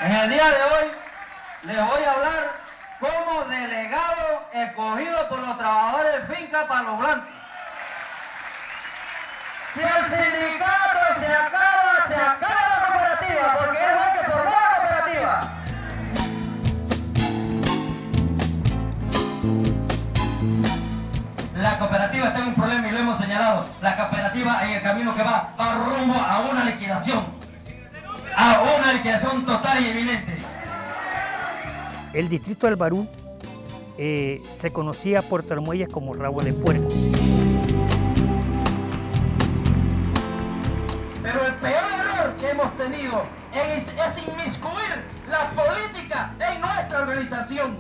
En el día de hoy les voy a hablar como delegado escogido por los trabajadores de finca Palo Blanco. Si el sindicato se acaba la cooperativa, porque es el que formó la cooperativa. La cooperativa está en un problema y lo hemos señalado. La cooperativa en el camino que va rumbo a una liquidación. A una liquidación total y eminente. El distrito del Barú se conocía por Tramuelles como rabo de puerco. Pero el peor error que hemos tenido es inmiscuir la política en nuestra organización.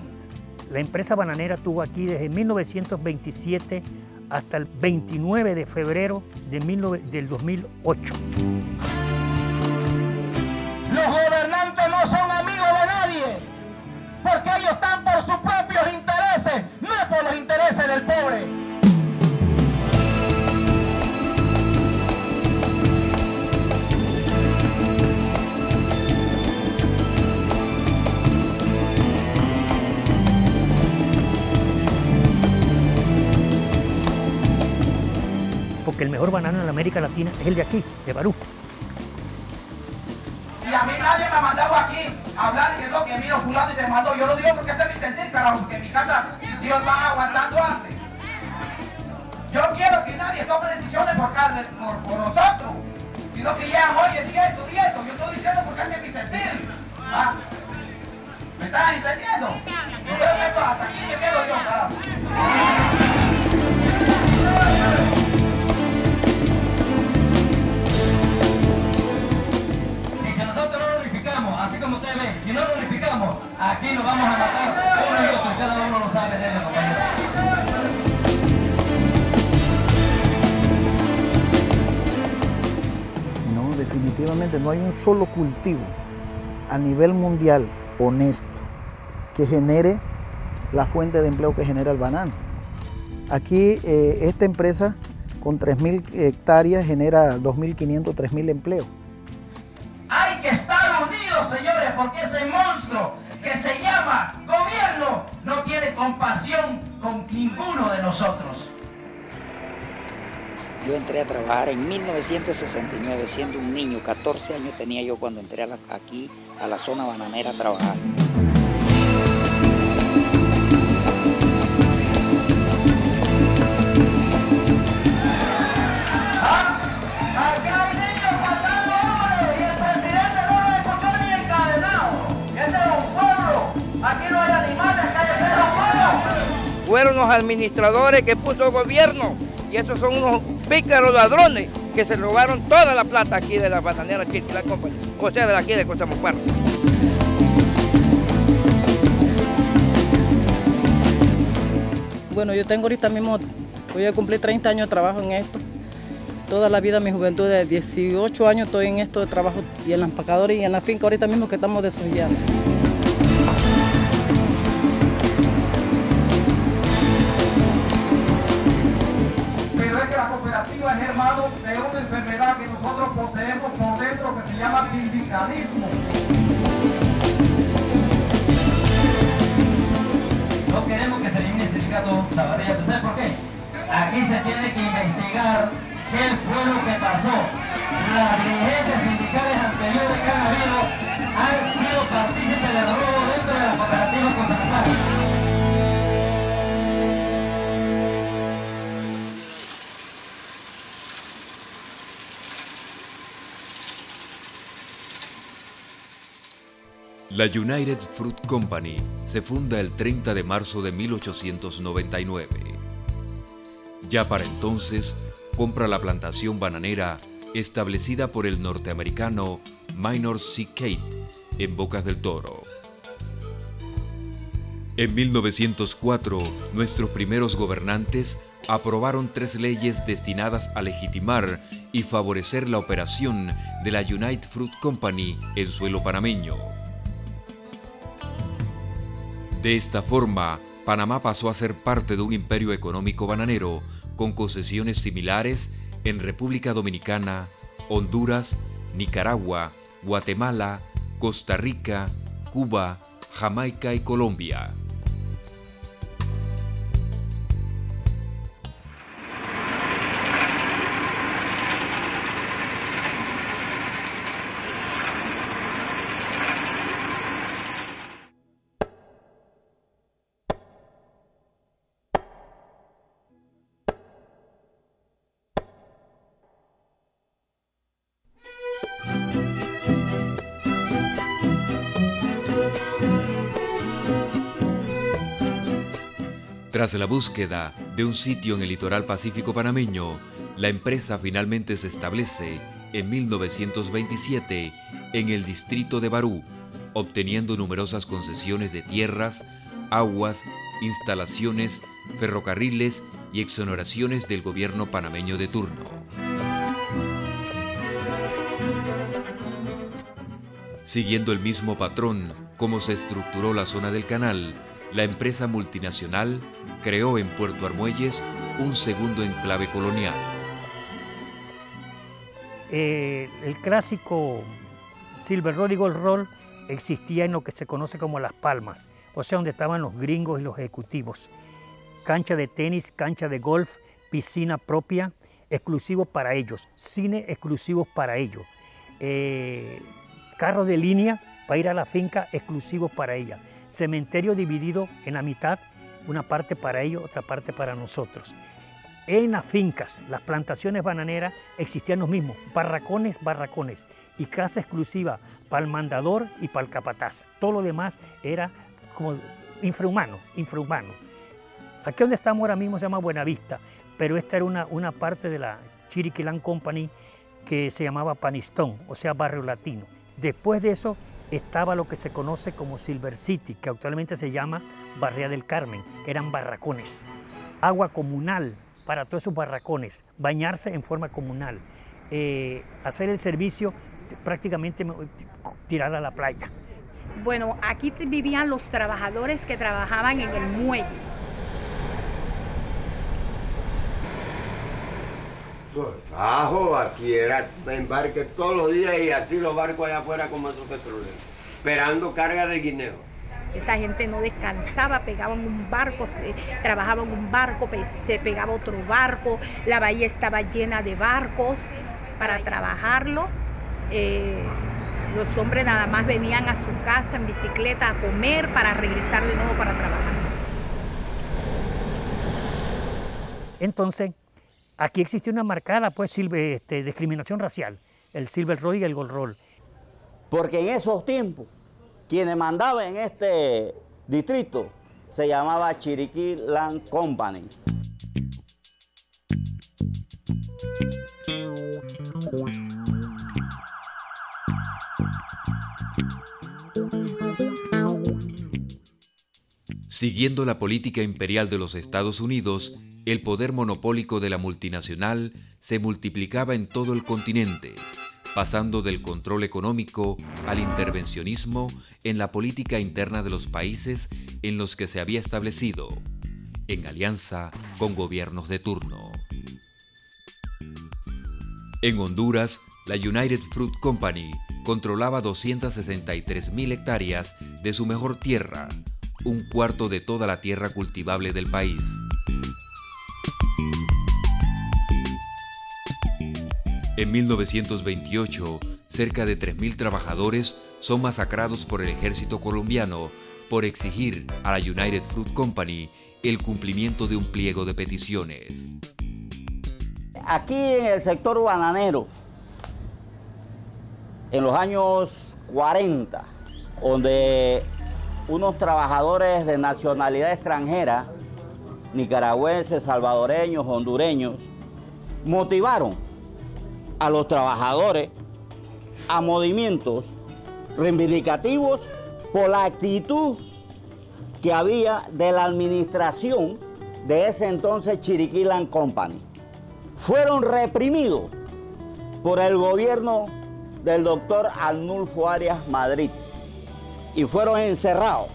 La empresa bananera tuvo aquí desde 1927 hasta el 29 de febrero del 2008. Los gobernantes no son amigos de nadie, porque ellos están por sus propios intereses, no por los intereses del pobre. Porque el mejor banano en la América Latina es el de aquí, de Barú. Y a mí nadie me ha mandado aquí a hablar y que no, que miro fulano y te mandó. Yo lo digo porque este es mi sentir, carajo, porque en mi casa mis hijos van aguantando hambre. Yo no quiero que nadie tome decisiones por nosotros, sino que llegan, oye, di esto. Yo estoy diciendo porque ese es mi sentir. ¿Ah? ¿Me están entendiendo? Yo creo que esto hasta aquí me quedo yo, carajo. Así como ustedes ven, si no lo unificamos, aquí nos vamos a matar uno y otro, cada uno lo sabe de compañero. No, definitivamente no hay un solo cultivo a nivel mundial honesto que genere la fuente de empleo que genera el banano. Aquí esta empresa con 3.000 hectáreas genera 2.500, 3.000 empleos. Hay que estar unidos, señores, porque ese monstruo que se llama gobierno no tiene compasión con ninguno de nosotros. Yo entré a trabajar en 1969, siendo un niño, 14 años tenía yo cuando entré aquí a la zona bananera a trabajar. Fueron los administradores que puso el gobierno y esos son unos pícaros ladrones que se robaron toda la plata aquí de la bananera Chirquilá Company, o sea, de aquí de Cochamocuarro. Bueno, yo tengo ahorita mismo, voy a cumplir 30 años de trabajo en esto. Toda la vida, mi juventud, de 18 años estoy en esto de trabajo y en la empacadora y en la finca ahorita mismo que estamos desollando. La cooperativa es hermano de una enfermedad que nosotros poseemos por dentro que se llama sindicalismo. No queremos que se elimine el sindicato Zavarilla. ¿Sabes por qué? Aquí se tiene que investigar qué fue lo que pasó. Las dirigencias sindicales anteriores que han habido han sido partícipes del robo dentro de la cooperativa Cochamocuarro. La United Fruit Company se funda el 30 de marzo de 1899. Ya para entonces, compra la plantación bananera establecida por el norteamericano Minor C. Cate en Bocas del Toro. En 1904, nuestros primeros gobernantes aprobaron 3 leyes destinadas a legitimar y favorecer la operación de la United Fruit Company en suelo panameño. De esta forma, Panamá pasó a ser parte de un imperio económico bananero con concesiones similares en República Dominicana, Honduras, Nicaragua, Guatemala, Costa Rica, Cuba, Jamaica y Colombia. Tras la búsqueda de un sitio en el litoral pacífico panameño, la empresa finalmente se establece en 1927 en el distrito de Barú, obteniendo numerosas concesiones de tierras, aguas, instalaciones, ferrocarriles y exoneraciones del gobierno panameño de turno. Siguiendo el mismo patrón como se estructuró la zona del canal, la empresa multinacional creó en Puerto Armuelles un segundo enclave colonial. El clásico Silver Roll y Gold Roll existía en lo que se conoce como Las Palmas, o sea, donde estaban los gringos y los ejecutivos. Cancha de tenis, cancha de golf, piscina propia, exclusivo para ellos, cine exclusivo para ellos, carros de línea para ir a la finca exclusivos para ella, cementerio dividido en la mitad, una parte para ellos, otra parte para nosotros. En las fincas, las plantaciones bananeras, existían los mismos, barracones, y casa exclusiva para el mandador y para el capataz. Todo lo demás era como infrahumano. Aquí donde estamos ahora mismo se llama Buenavista, pero esta era una parte de la Chiriquí Land Company que se llamaba Panistón, o sea, barrio latino. Después de eso estaba lo que se conoce como Silver City, que actualmente se llama Barría del Carmen, que eran barracones. Agua comunal para todos esos barracones, bañarse en forma comunal, hacer el servicio prácticamente tirar a la playa. Bueno, aquí vivían los trabajadores que trabajaban en el muelle. Trabajo aquí era embarque todos los días y así los barcos allá afuera como esos petroleros, esperando carga de guineo. Esa gente no descansaba, pegaban un barco, trabajaban un barco, se pegaba otro barco, la bahía estaba llena de barcos para trabajarlo. Los hombres nada más venían a su casa en bicicleta a comer para regresar de nuevo para trabajar. Entonces, aquí existe una marcada discriminación racial, el Silver Roll y el Gold Roll. Porque en esos tiempos, quienes mandaban en este distrito se llamaba Chiriquí Land Company. Siguiendo la política imperial de los Estados Unidos, el poder monopólico de la multinacional se multiplicaba en todo el continente, pasando del control económico al intervencionismo en la política interna de los países en los que se había establecido, en alianza con gobiernos de turno. En Honduras, la United Fruit Company controlaba 263.000 hectáreas de su mejor tierra, un cuarto de toda la tierra cultivable del país. En 1928, cerca de 3.000 trabajadores son masacrados por el ejército colombiano por exigir a la United Fruit Company el cumplimiento de un pliego de peticiones. Aquí en el sector bananero, en los años 40, donde unos trabajadores de nacionalidad extranjera, nicaragüenses, salvadoreños, hondureños, motivaron a los trabajadores a movimientos reivindicativos por la actitud que había de la administración de ese entonces Chiriquí Land Company. Fueron reprimidos por el gobierno del doctor Arnulfo Arias Madrid y fueron encerrados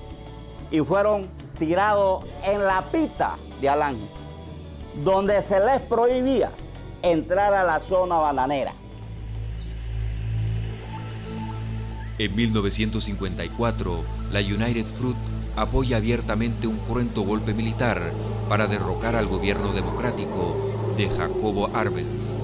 y fueron tirados en la pita de Alange, donde se les prohibía entrar a la zona bananera. En 1954, la United Fruit apoya abiertamente un cruento golpe militar para derrocar al gobierno democrático de Jacobo Arbenz.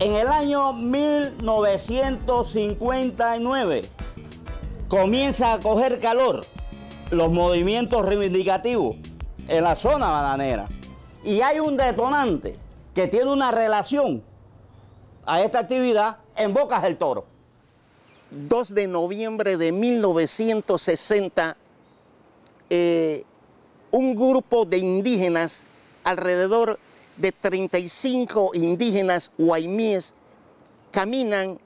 En el año 1959 comienza a coger calor los movimientos reivindicativos en la zona bananera. Y hay un detonante que tiene una relación a esta actividad en Bocas del Toro. 2 de noviembre de 1960, un grupo de indígenas, alrededor de 35 indígenas guaymíes, caminan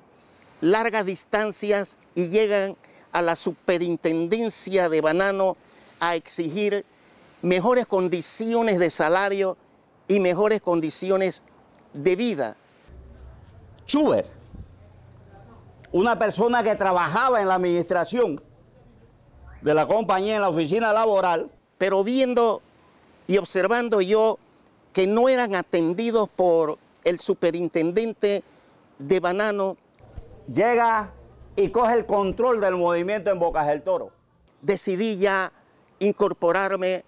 largas distancias y llegan a la superintendencia de banano a exigir mejores condiciones de salario y mejores condiciones de vida. Schubert, una persona que trabajaba en la administración de la compañía en la oficina laboral, pero viendo y observando yo que no eran atendidos por el superintendente de banano, llega y coge el control del movimiento en Bocas del Toro. Decidí ya incorporarme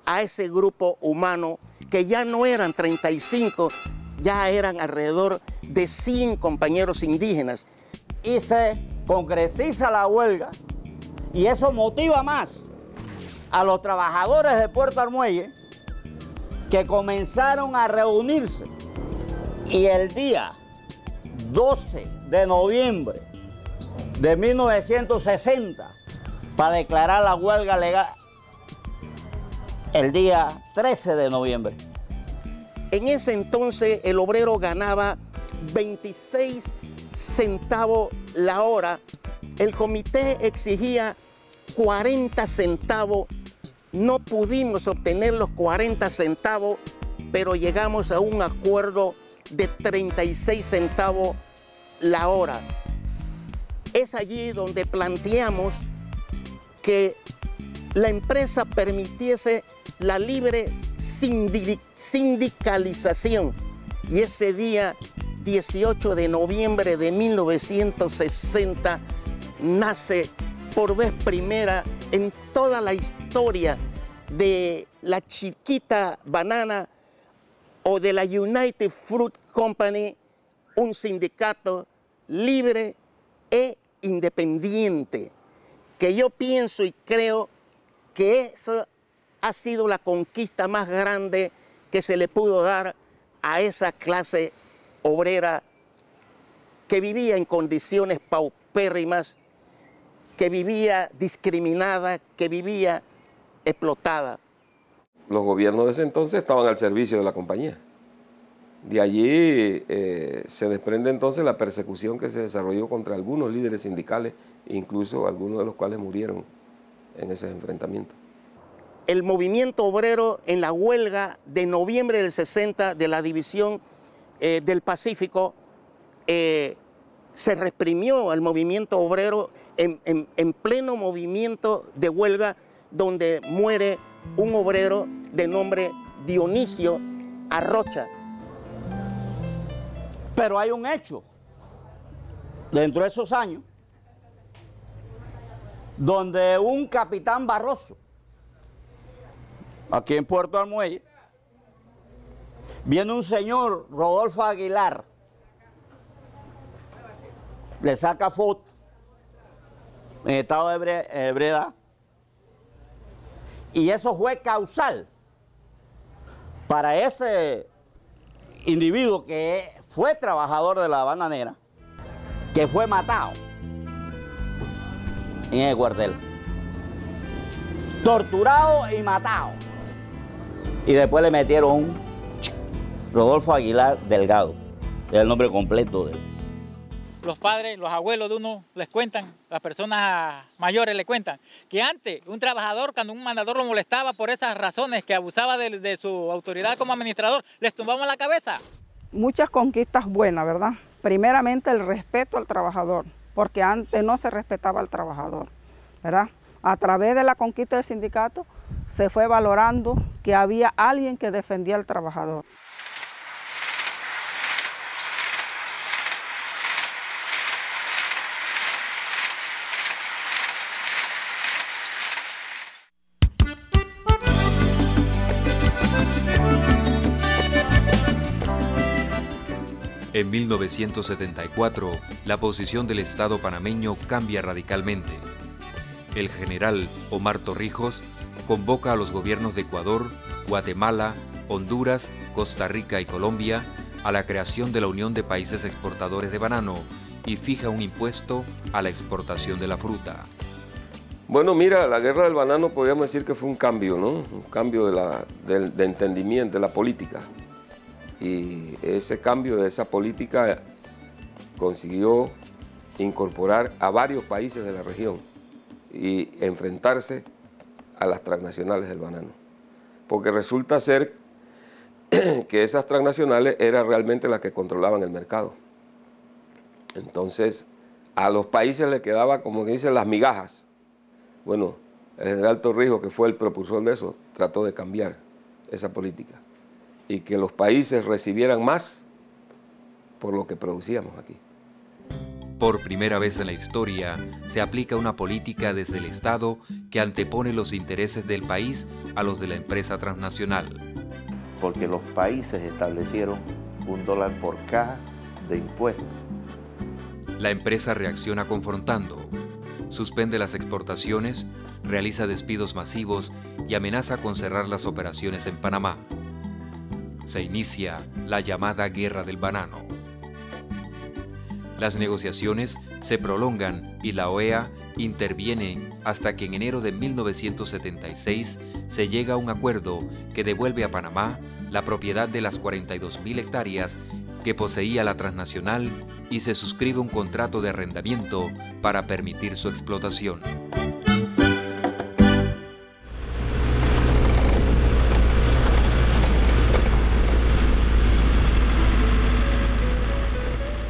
a ese grupo humano, que ya no eran 35, ya eran alrededor de 100 compañeros indígenas. Y se concretiza la huelga, y eso motiva más a los trabajadores de Puerto Armuelle, que comenzaron a reunirse, y el día 12 de noviembre de 1960, para declarar la huelga legal el día 13 de noviembre. En ese entonces el obrero ganaba 26 centavos la hora, el comité exigía 40 centavos, no pudimos obtener los 40 centavos, pero llegamos a un acuerdo de 36 centavos la hora. Es allí donde planteamos que la empresa permitiese la libre sindicalización, y ese día 18 de noviembre de 1960 nace por vez primera en toda la historia de la chiquita banana o de la United Fruit Company un sindicato libre e independiente, que yo pienso y creo que esa ha sido la conquista más grande que se le pudo dar a esa clase obrera que vivía en condiciones paupérrimas, que vivía discriminada, que vivía explotada. Los gobiernos de ese entonces estaban al servicio de la compañía. De allí se desprende entonces la persecución que se desarrolló contra algunos líderes sindicales, incluso algunos de los cuales murieron en esos enfrentamientos. El movimiento obrero en la huelga de noviembre del 60 de la División del Pacífico se reprimió al movimiento obrero en pleno movimiento de huelga, donde muere un obrero de nombre Dionisio Arrocha. Pero hay un hecho dentro de esos años donde un capitán Barroso, aquí en Puerto Armuelle, viene un señor, Rodolfo Aguilar, le saca foto en estado de ebriedad, y eso fue causal para ese individuo que fue trabajador de la bananera, que fue matado en el cuartel, torturado y matado, y después le metieron Rodolfo Aguilar Delgado, es el nombre completo de él. Los padres, los abuelos de uno les cuentan, las personas mayores le cuentan, que antes un trabajador, cuando un mandador lo molestaba por esas razones, que abusaba de su autoridad como administrador, les tumbaban la cabeza. muchas conquistas buenas, ¿verdad? Primeramente el respeto al trabajador, porque antes no se respetaba al trabajador, ¿verdad? A través de la conquista del sindicato se fue valorando que había alguien que defendía al trabajador. En 1974, la posición del Estado panameño cambia radicalmente. El general Omar Torrijos convoca a los gobiernos de Ecuador, Guatemala, Honduras, Costa Rica y Colombia a la creación de la Unión de Países Exportadores de Banano y fija un impuesto a la exportación de la fruta. Bueno, mira, la guerra del banano podríamos decir que fue un cambio, ¿no? Un cambio de entendimiento de la política. Y ese cambio de esa política consiguió incorporar a varios países de la región y enfrentarse a las transnacionales del banano. Porque resulta ser que esas transnacionales eran realmente las que controlaban el mercado. Entonces, a los países les quedaba, como que dicen, las migajas. Bueno, el general Torrijos, que fue el propulsor de eso, trató de cambiar esa política y que los países recibieran más por lo que producíamos aquí. Por primera vez en la historia, se aplica una política desde el Estado que antepone los intereses del país a los de la empresa transnacional. Porque los países establecieron $1 por caja de impuestos. La empresa reacciona confrontando, suspende las exportaciones, realiza despidos masivos y amenaza con cerrar las operaciones en Panamá. Se inicia la llamada Guerra del Banano. Las negociaciones se prolongan y la OEA interviene hasta que en enero de 1976 se llega a un acuerdo que devuelve a Panamá la propiedad de las 42.000 hectáreas que poseía la transnacional y se suscribe un contrato de arrendamiento para permitir su explotación.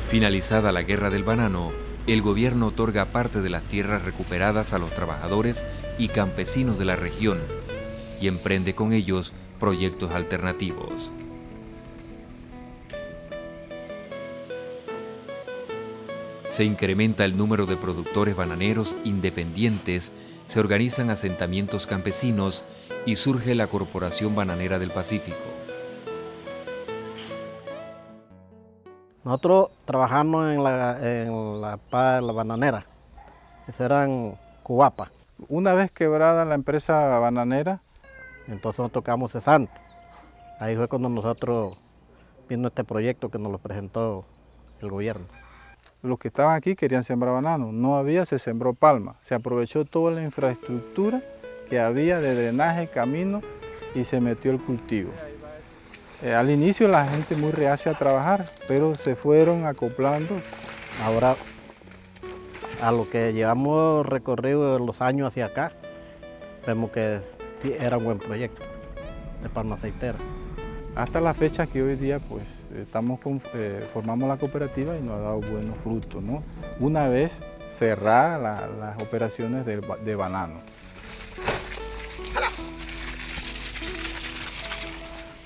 Finalizada la Guerra del Banano, el gobierno otorga parte de las tierras recuperadas a los trabajadores y campesinos de la región y emprende con ellos proyectos alternativos. Se incrementa el número de productores bananeros independientes, se organizan asentamientos campesinos y surge la Corporación Bananera del Pacífico. Nosotros trabajamos en la bananera, eso eran Cuapa. Una vez quebrada la empresa bananera, entonces nos tocamos cesante. Ahí fue cuando nosotros vino este proyecto que nos lo presentó el gobierno. Los que estaban aquí querían sembrar banano, no había, se sembró palma. Se aprovechó toda la infraestructura que había de drenaje, camino y se metió el cultivo. Al inicio la gente muy reacia a trabajar, pero se fueron acoplando. Ahora, a lo que llevamos recorrido los años hacia acá, vemos que era un buen proyecto de palma aceitera. Hasta la fecha que hoy día pues formamos la cooperativa y nos ha dado buenos frutos, ¿no? Una vez cerradas las operaciones de banano.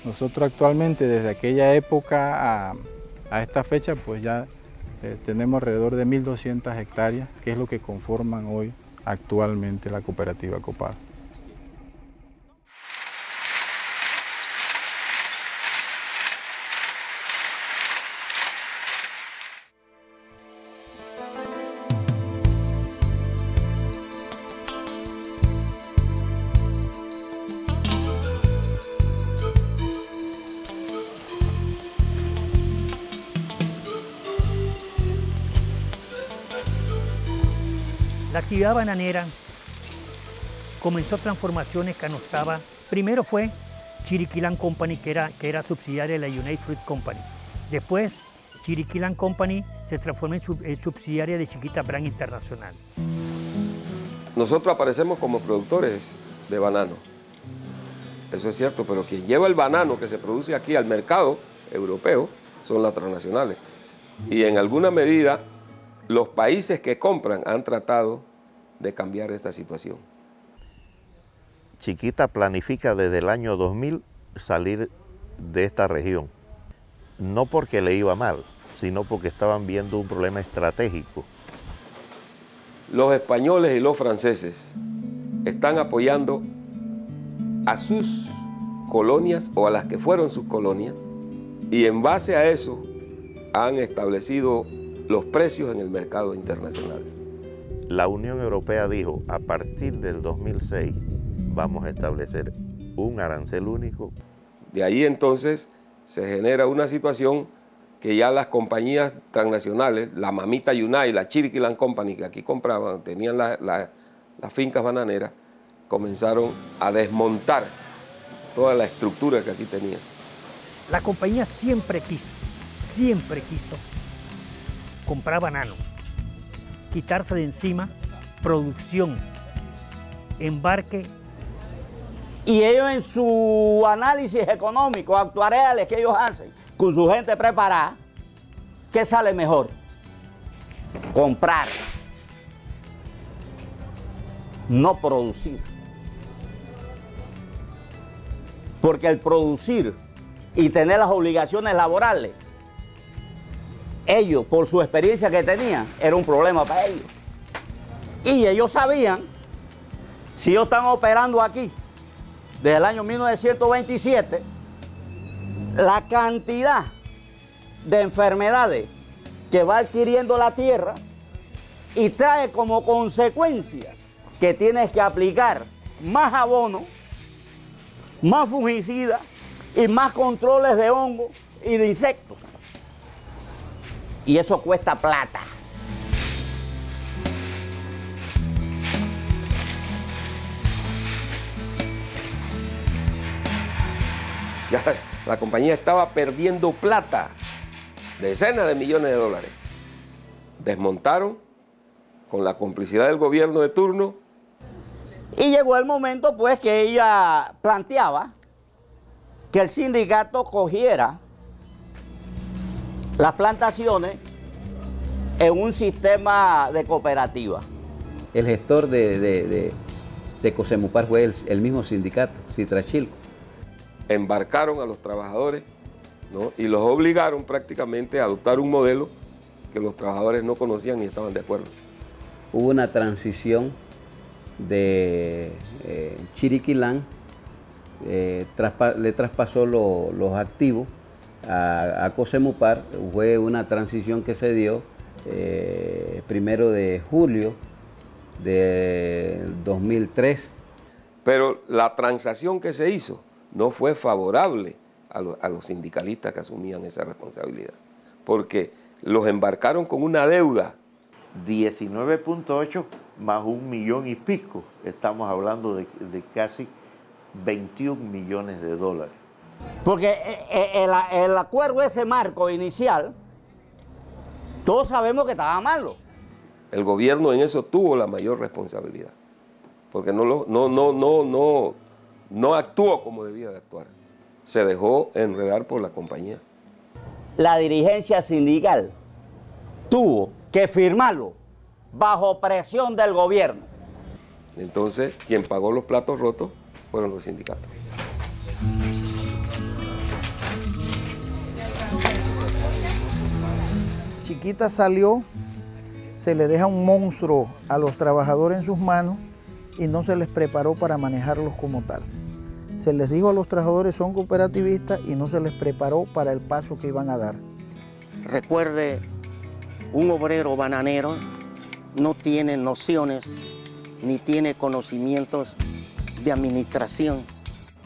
Nosotros actualmente desde aquella época a esta fecha pues ya tenemos alrededor de 1.200 hectáreas, que es lo que conforman hoy actualmente la cooperativa Copal. La actividad bananera comenzó transformaciones que anotaba. Primero fue Chiriquí Land Company, que era subsidiaria de la United Fruit Company. Después, Chiriquí Land Company se transformó en subsidiaria de Chiquita Brand Internacional. Nosotros aparecemos como productores de banano. Eso es cierto, pero quien lleva el banano que se produce aquí al mercado europeo son las transnacionales. Y en alguna medida, los países que compran han tratado de cambiar esta situación. Chiquita planifica desde el año 2000 salir de esta región. No porque le iba mal, sino porque estaban viendo un problema estratégico. Los españoles y los franceses están apoyando a sus colonias o a las que fueron sus colonias, y en base a eso han establecido los precios en el mercado internacional. La Unión Europea dijo, a partir del 2006 vamos a establecer un arancel único. De ahí entonces se genera una situación que ya las compañías transnacionales, la Mamita Yunay, la Chiriquí Land Company, que aquí compraban, tenían las fincas bananeras, comenzaron a desmontar toda la estructura que aquí tenían. La compañía siempre quiso comprar banano, quitarse de encima producción, embarque. Y ellos en su análisis económico, actuariales que ellos hacen, con su gente preparada, ¿qué sale mejor? Comprar, no producir. Porque el producir y tener las obligaciones laborales, ellos, por su experiencia que tenían, era un problema para ellos. Y ellos sabían, si ellos están operando aquí, desde el año 1927, la cantidad de enfermedades que va adquiriendo la tierra y trae como consecuencia que tienes que aplicar más abono, más fungicidas y más controles de hongos y de insectos. Y eso cuesta plata. Ya la compañía estaba perdiendo plata, decenas de millones de dólares. Desmontaron con la complicidad del gobierno de turno. Y llegó el momento pues que ella planteaba que el sindicato cogiera las plantaciones en un sistema de cooperativa. El gestor de Cosemupar fue el mismo sindicato, Citrachilco. Embarcaron a los trabajadores, ¿no? Y los obligaron prácticamente a adoptar un modelo que los trabajadores no conocían ni estaban de acuerdo. Hubo una transición de Chiriquí Land, le traspasó los activos a Cosemupar. Fue una transición que se dio 1 de julio de 2003. Pero la transacción que se hizo no fue favorable a los sindicalistas que asumían esa responsabilidad, porque los embarcaron con una deuda. 19.8 más 1 millón y pico, estamos hablando de casi 21 millones de dólares. Porque el acuerdo ese marco inicial, todos sabemos que estaba malo. El gobierno en eso tuvo la mayor responsabilidad, porque no actuó como debía de actuar. Se dejó enredar por la compañía. La dirigencia sindical tuvo que firmarlo bajo presión del gobierno. Entonces, quien pagó los platos rotos fueron los sindicatos. Chiquita salió, se le deja un monstruo a los trabajadores en sus manos y no se les preparó para manejarlos como tal. Se les dijo a los trabajadores son cooperativistas y no se les preparó para el paso que iban a dar. Recuerde, un obrero bananero no tiene nociones ni tiene conocimientos de administración.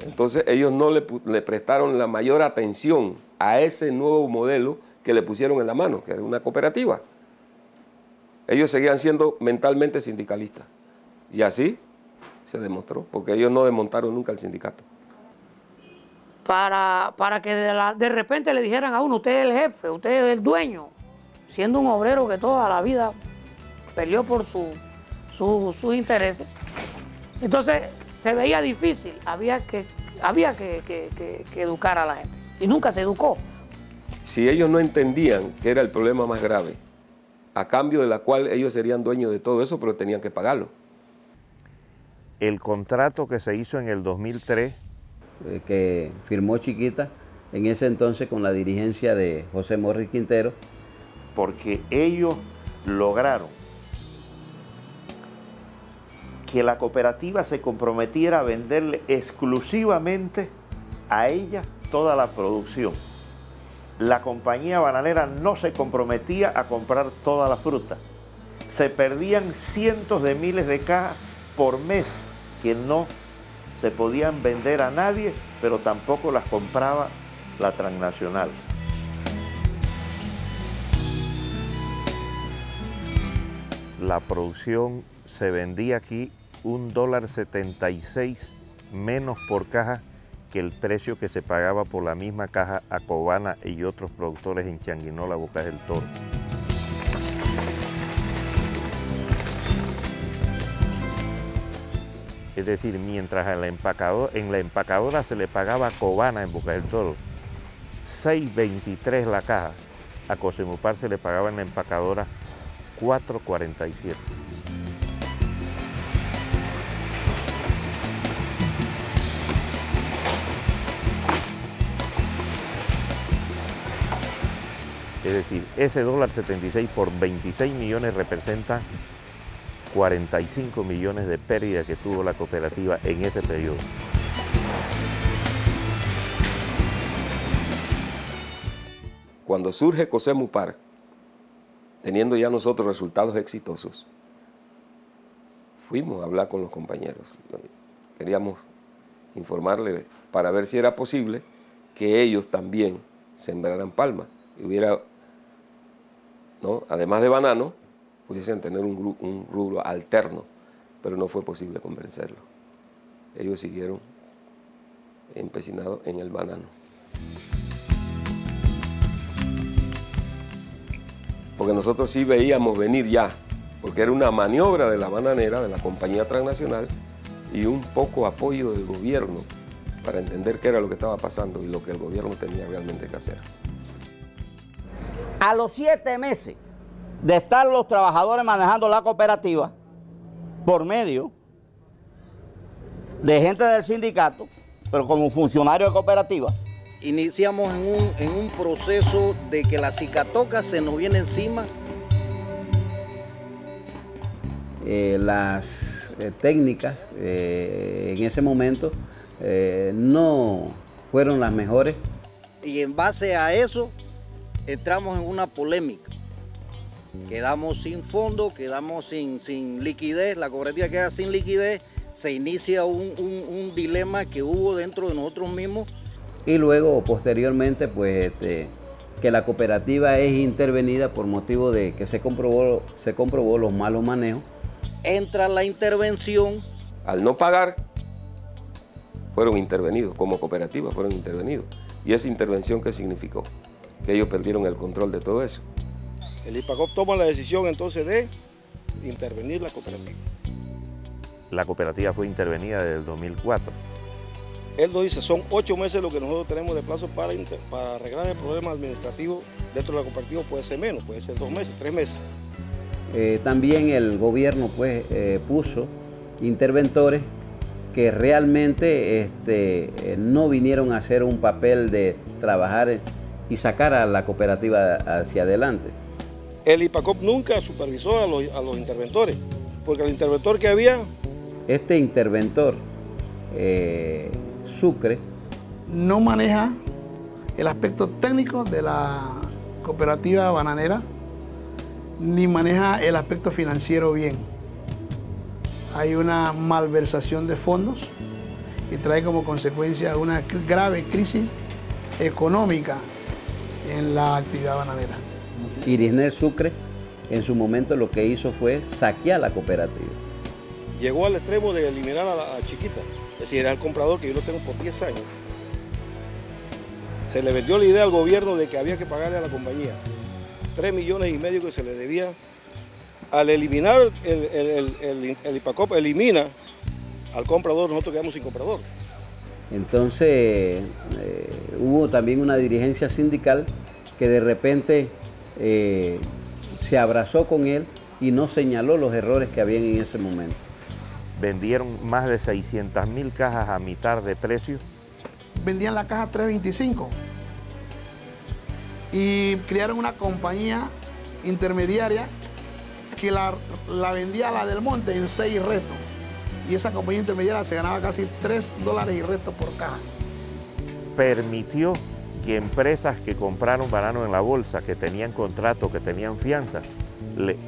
Entonces ellos no le prestaron la mayor atención a ese nuevo modelo que le pusieron en la mano, que era una cooperativa. Ellos seguían siendo mentalmente sindicalistas. Y así se demostró, porque ellos no desmontaron nunca el sindicato. Para que de repente le dijeran a uno, usted es el jefe, usted es el dueño, siendo un obrero que toda la vida peleó por sus intereses. Entonces se veía difícil, había que educar a la gente. Y nunca se educó. si ellos no entendían que era el problema más grave, a cambio de la cual ellos serían dueños de todo eso, pero tenían que pagarlo. El contrato que se hizo en el 2003, que firmó Chiquita en ese entonces con la dirigencia de José Morris Quintero, porque ellos lograron que la cooperativa se comprometiera a venderle exclusivamente a ella toda la producción. La compañía bananera no se comprometía a comprar toda la fruta. Se perdían cientos de miles de cajas por mes que no se podían vender a nadie, pero tampoco las compraba la transnacional. La producción se vendía aquí $1.76 menos por caja que el precio que se pagaba por la misma caja a Cobana y otros productores en Changuinola, Bocas del Toro. Es decir, mientras en la empacadora se le pagaba a Cobana en Bocas del Toro $6.23 la caja, a Cosemupar se le pagaba en la empacadora $4.47. Es decir, ese $1.76 por 26 millones representa 45 millones de pérdida que tuvo la cooperativa en ese periodo. Cuando surge Cosemupar, teniendo ya nosotros resultados exitosos, fuimos a hablar con los compañeros. Queríamos informarles para ver si era posible que ellos también sembraran palma y hubiera, ¿no?, además de banano, pudiesen tener un rubro alterno, pero no fue posible convencerlos. Ellos siguieron empecinados en el banano. Porque nosotros sí veíamos venir ya, porque era una maniobra de la bananera, de la compañía transnacional, y un poco apoyo del gobierno para entender qué era lo que estaba pasando y lo que el gobierno tenía realmente que hacer. A los 7 meses de estar los trabajadores manejando la cooperativa, por medio de gente del sindicato, pero como funcionario de cooperativa, iniciamos en un proceso de que la cicatoca se nos viene encima. Las técnicas en ese momento no fueron las mejores. Y en base a eso entramos en una polémica. Quedamos sin fondo, quedamos sin liquidez, la cooperativa queda sin liquidez, se inicia un dilema que hubo dentro de nosotros mismos. Y luego, posteriormente, pues que la cooperativa es intervenida por motivo de que se comprobó los malos manejos. Entra la intervención. Al no pagar, fueron intervenidos, como cooperativa fueron intervenidos. ¿Y esa intervención qué significó? Que ellos perdieron el control de todo eso. El IPACOP toma la decisión entonces de intervenir la cooperativa. La cooperativa fue intervenida desde el 2004. Él nos dice, son 8 meses lo que nosotros tenemos de plazo para arreglar el problema administrativo dentro de la cooperativa. Puede ser menos, puede ser 2 meses, 3 meses. También el gobierno pues, puso interventores que realmente no vinieron a hacer un papel de trabajar y sacar a la cooperativa hacia adelante. El IPACOP nunca supervisó a los interventores, porque el interventor que había... Este interventor, Sucre, no maneja el aspecto técnico de la cooperativa bananera, ni maneja el aspecto financiero bien. Hay una malversación de fondos y trae como consecuencia una grave crisis económica en la actividad bananera. Irisner Sucre, en su momento lo que hizo fue saquear la cooperativa. Llegó al extremo de eliminar a la Chiquita, es decir, era el comprador que yo lo tengo por 10 años. Se le vendió la idea al gobierno de que había que pagarle a la compañía 3,5 millones que se le debía. Al eliminar el IPACOP, elimina al comprador, nosotros quedamos sin comprador. Entonces hubo también una dirigencia sindical que de repente se abrazó con él y no señaló los errores que habían en ese momento. Vendieron más de 600.000 cajas a mitad de precio. Vendían la caja 3.25 y crearon una compañía intermediaria que la vendía a la del Monte en 6 restos. Y esa compañía intermediaria se ganaba casi $3 y resto por caja. Permitió que empresas que compraron banano en la bolsa, que tenían contrato, que tenían fianza,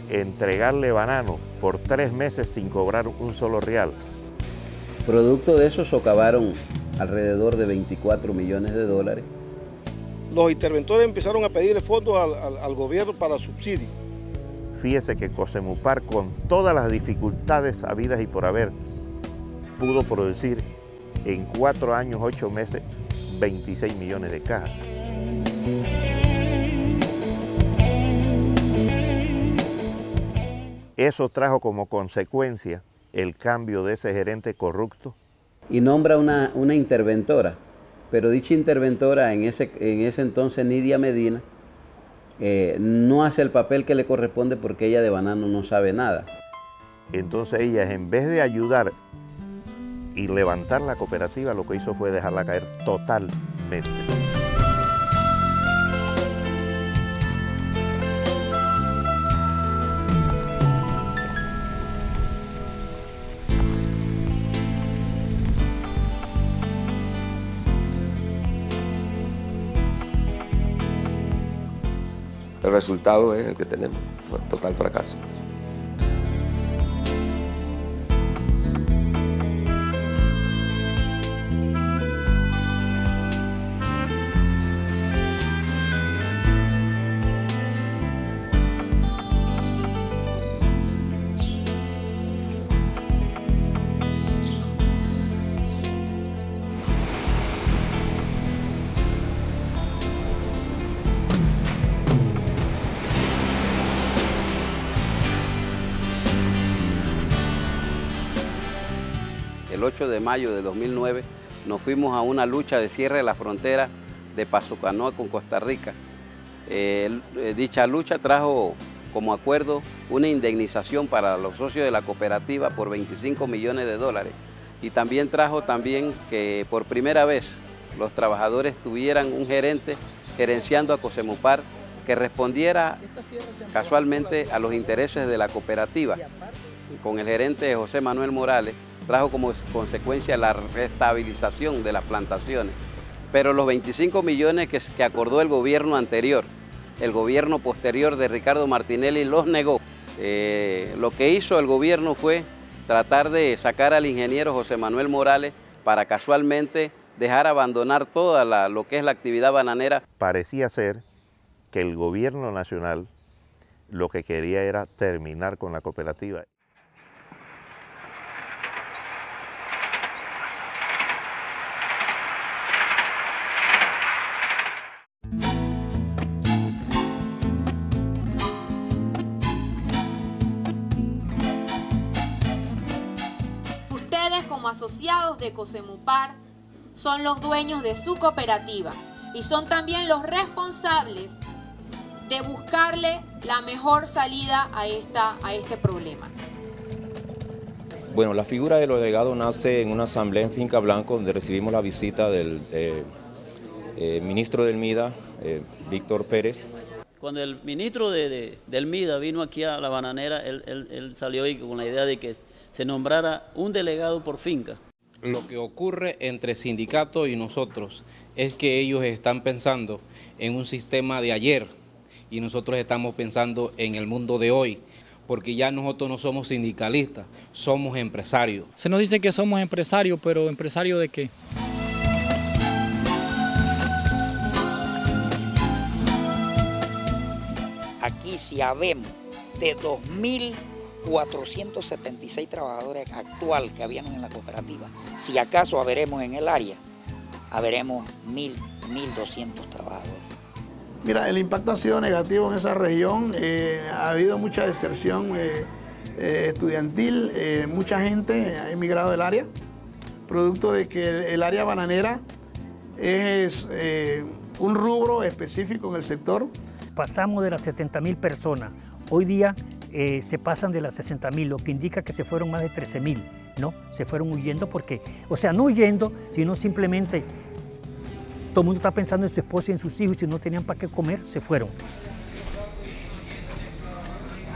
entregarle banano por 3 meses sin cobrar un solo real. Producto de eso socavaron alrededor de 24 millones de dólares. Los interventores empezaron a pedirle fondos al gobierno para subsidios. Fíjese que Cosemupar, con todas las dificultades habidas y por haber, pudo producir en 4 años, 8 meses, 26 millones de cajas. Eso trajo como consecuencia el cambio de ese gerente corrupto. Y nombra una interventora, pero dicha interventora en ese entonces, Nidia Medina, no hace el papel que le corresponde porque ella de banano no sabe nada. Entonces ella, en vez de ayudar y levantar la cooperativa, lo que hizo fue dejarla caer totalmente. El resultado es el que tenemos, total fracaso. El 8 de mayo de 2009 nos fuimos a una lucha de cierre de la frontera de Paso Canoa con Costa Rica. Dicha lucha trajo como acuerdo una indemnización para los socios de la cooperativa por 25 millones de dólares y también trajo que por primera vez los trabajadores tuvieran un gerente gerenciando a Cosemupar que respondiera casualmente a los intereses de la cooperativa. Con el gerente José Manuel Morales trajo como consecuencia la restabilización de las plantaciones. Pero los 25 millones que acordó el gobierno anterior, el gobierno posterior de Ricardo Martinelli los negó. Lo que hizo el gobierno fue tratar de sacar al ingeniero José Manuel Morales para casualmente dejar abandonar toda lo que es la actividad bananera. Parecía ser que el gobierno nacional lo que quería era terminar con la cooperativa. Ustedes, como asociados de Cosemupar, son los dueños de su cooperativa y son también los responsables de buscarle la mejor salida a este problema. Bueno, la figura del delegado nace en una asamblea en Finca Blanco, donde recibimos la visita del ministro del MIDA, Víctor Pérez. Cuando el ministro del MIDA vino aquí a la bananera, él salió ahí con la idea de que se nombrara un delegado por finca. Lo que ocurre entre sindicato y nosotros es que ellos están pensando en un sistema de ayer y nosotros estamos pensando en el mundo de hoy, porque ya nosotros no somos sindicalistas, somos empresarios. Se nos dice que somos empresarios, pero ¿empresarios de qué? Aquí si habemos de 2.476 trabajadores actual que habían en la cooperativa, si acaso haberemos en el área, haberemos 1.200 trabajadores. Mira, el impacto ha sido negativo en esa región, ha habido mucha deserción estudiantil, mucha gente ha emigrado del área, producto de que el área bananera es un rubro específico en el sector. Pasamos de las 70.000 personas, hoy día se pasan de las 60.000, lo que indica que se fueron más de 13.000, ¿no? Se fueron huyendo porque, o sea, no huyendo, sino simplemente todo el mundo está pensando en su esposa y en sus hijos y si no tenían para qué comer, se fueron.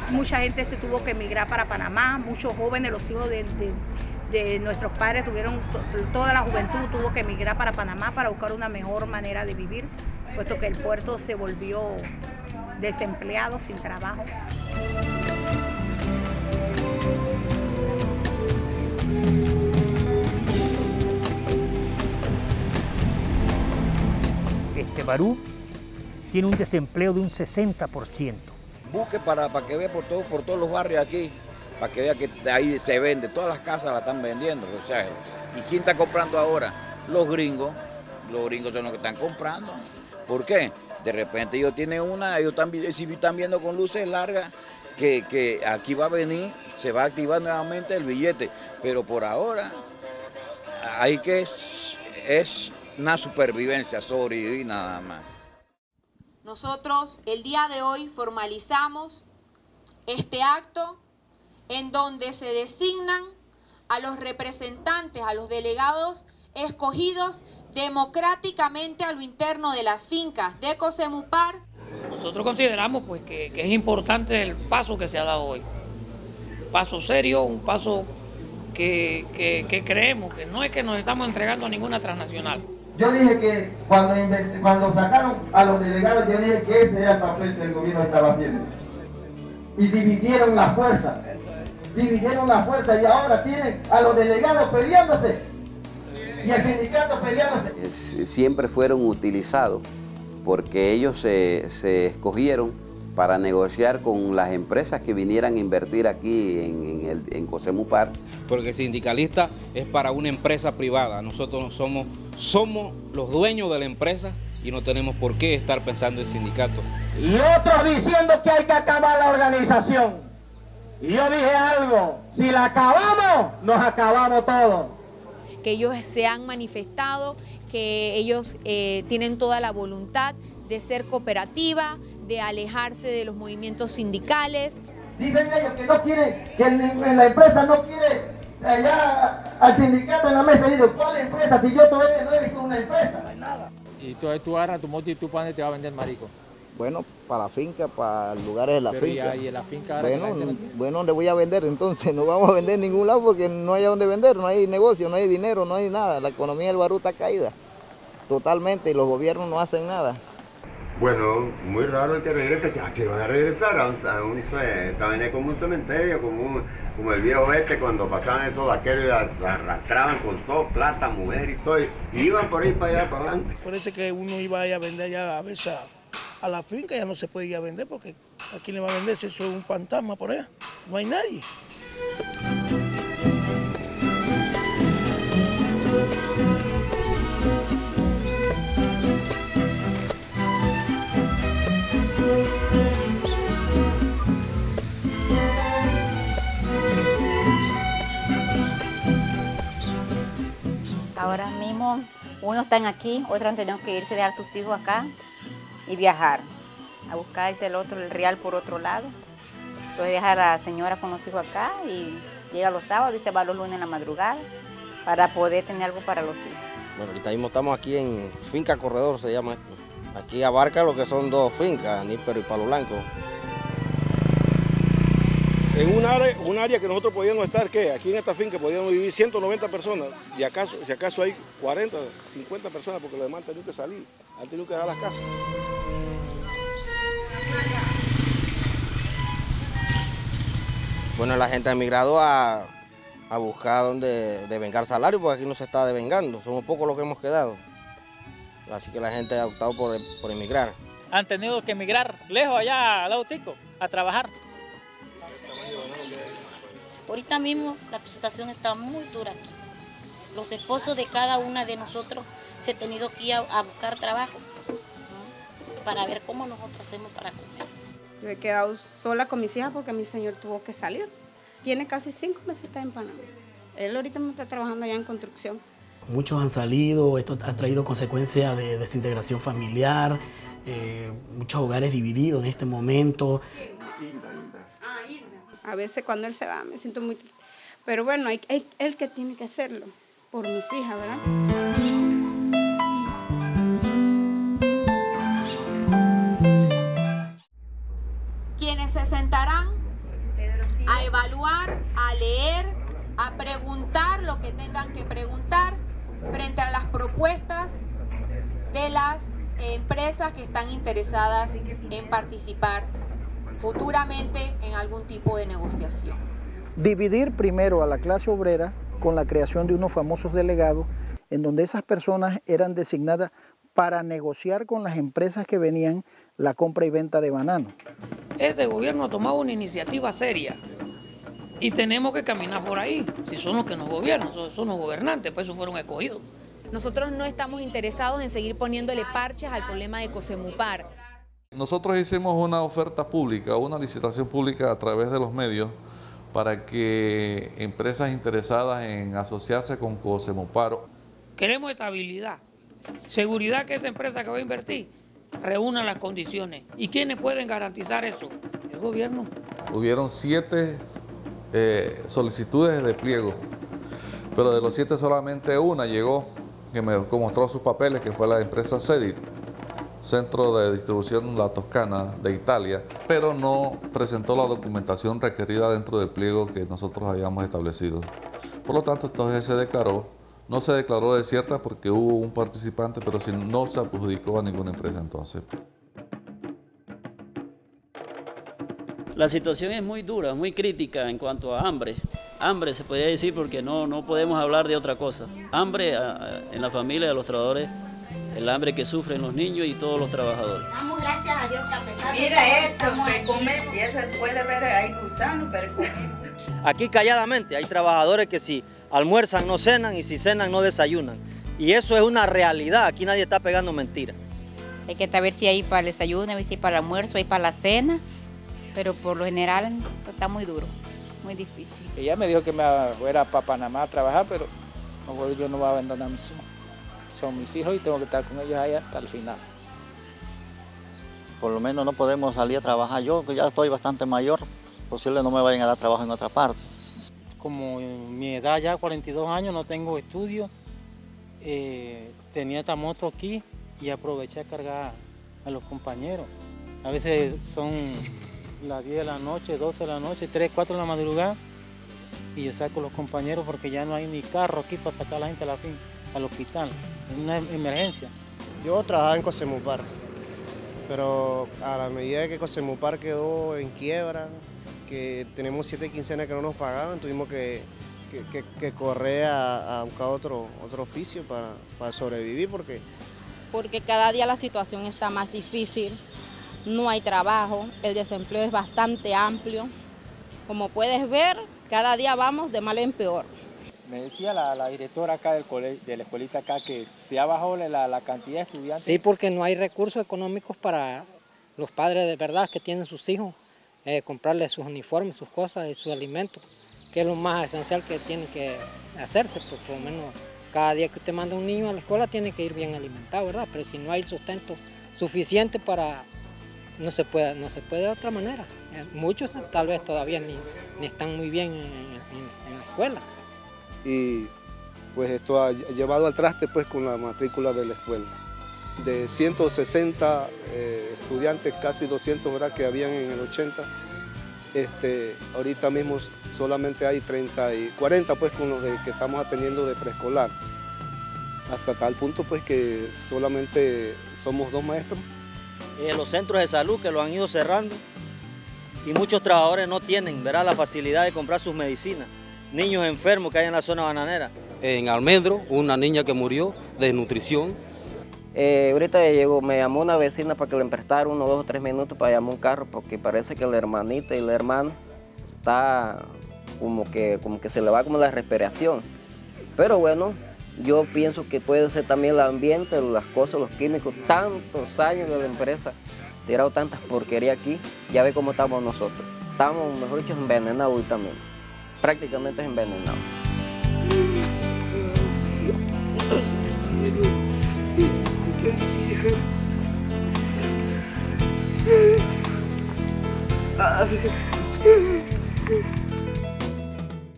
Mucha gente se tuvo que emigrar para Panamá, muchos jóvenes, los hijos de nuestros padres toda la juventud tuvo que emigrar para Panamá para buscar una mejor manera de vivir, puesto que el puerto se volvió desempleado, sin trabajo. Barú tiene un desempleo de un 60%. Busque para que vea por todos los barrios aquí, para que vea que ahí se vende, todas las casas la están vendiendo. O sea, ¿y quién está comprando ahora? Los gringos son los que están comprando. ¿Por qué? De repente ellos tienen ellos están viendo con luces largas que aquí va a venir, se va a activar nuevamente el billete, pero por ahora hay que es una supervivencia, sobrevivir nada más. Nosotros el día de hoy formalizamos este acto en donde se designan a los representantes, a los delegados escogidos democráticamente a lo interno de las fincas de Cosemupar. Nosotros consideramos pues que es importante el paso que se ha dado hoy. Un paso serio, un paso que creemos que no es que nos estamos entregando a ninguna transnacional. Yo dije que cuando sacaron a los delegados, yo dije que ese era el papel que el gobierno estaba haciendo. Y dividieron la fuerza y ahora tienen a los delegados peleándose y el sindicato peleándose. Siempre fueron utilizados porque ellos se escogieron para negociar con las empresas que vinieran a invertir aquí en Cosemupar. Porque el sindicalista es para una empresa privada, nosotros somos los dueños de la empresa y no tenemos por qué estar pensando en sindicato. Y otros diciendo que hay que acabar la organización. Y yo dije algo, si la acabamos, nos acabamos todos. Que ellos se han manifestado, que ellos tienen toda la voluntad de ser cooperativa, de alejarse de los movimientos sindicales. Dicen ellos que no quieren, que la empresa no quiere allá al sindicato en la mesa. Y digo, ¿cuál empresa? Si yo todavía no he visto una empresa. No hay nada. Y tú agarras tu moto y tú para dónde te va a vender marico. Bueno, para la finca, para lugares de la finca. ¿Y en la finca bueno, ¿dónde voy a vender entonces? No vamos a vender en ningún lado porque no hay a dónde vender, no hay negocio, no hay dinero, no hay nada. La economía del Barú está caída totalmente y los gobiernos no hacen nada. Bueno, muy raro el que regrese, que van a regresar estaban como un cementerio, como el viejo cuando pasaban esos vaqueros y se arrastraban con todo, plata, mujer y todo, y iban por ahí para allá, para adelante. Parece que uno iba a vender ya a veces a la finca, ya no se puede ir a vender porque ¿a quién le va a vender si eso es un fantasma por allá? No hay nadie. Ahora mismo unos están aquí, otros han tenido que irse, dejar sus hijos acá y viajar a buscar el otro, el real por otro lado. Entonces deja a la señora con los hijos acá y llega los sábados y se va los lunes en la madrugada para poder tener algo para los hijos. Bueno, ahorita mismo estamos aquí en Finca Corredor, se llama esto. Aquí abarca lo que son dos fincas, Níspero y Palo Blanco. En un área que nosotros podíamos estar, ¿qué? Aquí en esta finca podíamos vivir 190 personas y si acaso hay 40, 50 personas porque los demás han tenido que salir, han tenido que dejar las casas. Bueno, la gente ha emigrado a buscar donde devengar salario porque aquí no se está devengando, somos pocos los que hemos quedado. Así que la gente ha optado por emigrar. Han tenido que emigrar lejos allá al lado Tico a trabajar. Ahorita mismo la situación está muy dura aquí. Los esposos de cada una de nosotros se han tenido que ir a buscar trabajo para ver cómo nosotros hacemos para comer. Yo he quedado sola con mis hijas porque mi señor tuvo que salir. Tiene casi 5 meses en Panamá. Él ahorita no está trabajando allá en construcción. Muchos han salido, esto ha traído consecuencias de desintegración familiar, muchos hogares divididos en este momento. A veces cuando él se va me siento muy triste. Pero bueno, él que tiene que hacerlo por mis hijas, ¿verdad? Quienes se sentarán a evaluar, a leer, a preguntar lo que tengan que preguntar frente a las propuestas de las empresas que están interesadas en participar futuramente en algún tipo de negociación. Dividir primero a la clase obrera con la creación de unos famosos delegados en donde esas personas eran designadas para negociar con las empresas que venían la compra y venta de banano. Este gobierno ha tomado una iniciativa seria y tenemos que caminar por ahí. Si son los que nos gobiernan, son los gobernantes, pues eso fueron escogidos. Nosotros no estamos interesados en seguir poniéndole parches al problema de Cocemupar. Nosotros hicimos una oferta pública, una licitación pública a través de los medios para que empresas interesadas en asociarse con Cocemupar. Queremos estabilidad, seguridad que esa empresa que va a invertir reúna las condiciones. ¿Y quiénes pueden garantizar eso? El gobierno. Hubieron 7 solicitudes de pliego, pero de los 7 solamente una llegó, que me mostró sus papeles, que fue la empresa CEDIT, Centro de Distribución La Toscana de Italia, pero no presentó la documentación requerida dentro del pliego que nosotros habíamos establecido. Por lo tanto, entonces no se declaró desierta porque hubo un participante, pero si no se adjudicó a ninguna empresa entonces. La situación es muy dura, muy crítica en cuanto a hambre. Hambre se podría decir porque no podemos hablar de otra cosa. Hambre en la familia de los trabajadores, el hambre que sufren los niños y todos los trabajadores. Damos gracias a Dios que a pesar de... Mira esto, que come, y se puede ver ahí gusanos, pero comemos. Aquí calladamente hay trabajadores que si almuerzan no cenan y si cenan no desayunan. Y eso es una realidad, aquí nadie está pegando mentiras. Hay que saber si hay para el desayuno, si hay para el almuerzo, hay para la cena, pero por lo general está muy duro, muy difícil. Ella me dijo que me fuera para Panamá a trabajar, pero yo no voy a abandonar a mis hijos. Son mis hijos y tengo que estar con ellos allá hasta el final. Por lo menos no podemos salir a trabajar. Yo que ya estoy bastante mayor, posible no me vayan a dar trabajo en otra parte. Como en mi edad ya, 42 años, no tengo estudio, tenía esta moto aquí y aproveché a cargar a los compañeros. A veces son las 10 de la noche, 12 de la noche, 3, 4 de la madrugada y yo saco a los compañeros porque ya no hay ni carro aquí para sacar a la gente al hospital. Es una emergencia. Yo trabajaba en Cocemupar, pero a la medida que Cocemupar quedó en quiebra, que tenemos 7 quincenas que no nos pagaban, tuvimos que correr a buscar otro oficio para sobrevivir porque cada día la situación está más difícil, no hay trabajo, el desempleo es bastante amplio. Como puedes ver, cada día vamos de mal en peor. Me decía la directora acá de la escuelita acá que se ha bajado la cantidad de estudiantes. Sí, porque no hay recursos económicos para los padres de verdad que tienen sus hijos, comprarles sus uniformes, sus cosas y sus alimentos, que es lo más esencial que tiene que hacerse, porque por lo menos cada día que usted manda a un niño a la escuela tiene que ir bien alimentado, ¿verdad? Pero si no hay sustento suficiente no se puede de otra manera. Muchos tal vez todavía ni están muy bien en la escuela. Y pues esto ha llevado al traste pues con la matrícula de la escuela. De 160 estudiantes, casi 200, ¿verdad?, que habían en el 80, ahorita mismo solamente hay 40 pues con los que estamos atendiendo de preescolar. Hasta tal punto pues que solamente somos 2 maestros. Los centros de salud que lo han ido cerrando y muchos trabajadores no tienen, ¿verdad?, la facilidad de comprar sus medicinas. Niños enfermos que hay en la zona bananera. En Almendro, una niña que murió de desnutrición. Ahorita me llamó una vecina para que le prestara 1, 2 o 3 minutos para llamar un carro, porque parece que la hermanita y el hermano está como que se le va como la respiración. Pero bueno, yo pienso que puede ser también el ambiente, las cosas, los químicos, tantos años de la empresa, tirado tantas porquerías aquí, ya ve cómo estamos nosotros. Estamos, mejor dicho, envenenados hoy también. Prácticamente es envenenado.